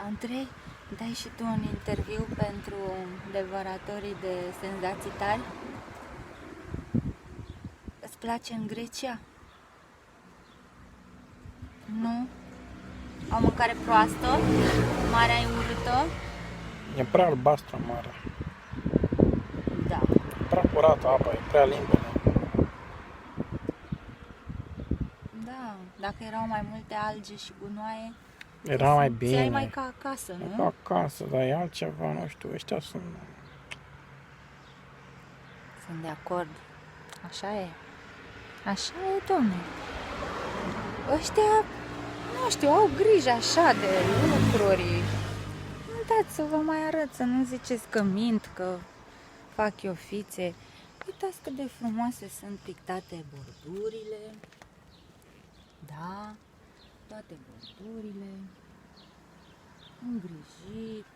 Andrei, dai și tu un interviu pentru devoratorii de senzații tari? Îți place în Grecia? Nu? Au mâncare proastă? Marea e urâtă? E prea albastră mare. Da. Prea curată apa, e prea limpede. Da, dacă erau mai multe alge și gunoaie, Era mai simțeai bine. mai ca acasă, E nu? ca acasă, dar e altceva, nu știu, ăștia sunt... Sunt de acord. Așa e. Așa e, domne. Ăștia, nu știu, au grijă așa de lucruri. Uitați să vă mai arăt, să nu ziceți că mint, că fac eu fițe. Uitați cât de frumoase sunt pictate bordurile. Da, toate bordurile. Îngrijit.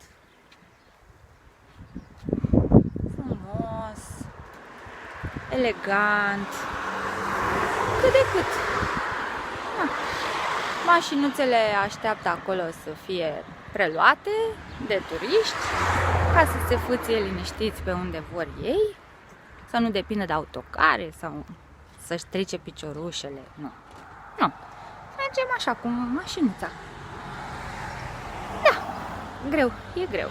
Frumos. Elegant. Cât de cât. Mașinuțele așteaptă acolo să fie preluate de turiști ca să se fâție liniștiți pe unde vor ei, să nu depindă de autocare sau să-și strice piciorușele. Nu. Nu. Mergem așa cu mașinuța. Da, greu, e greu.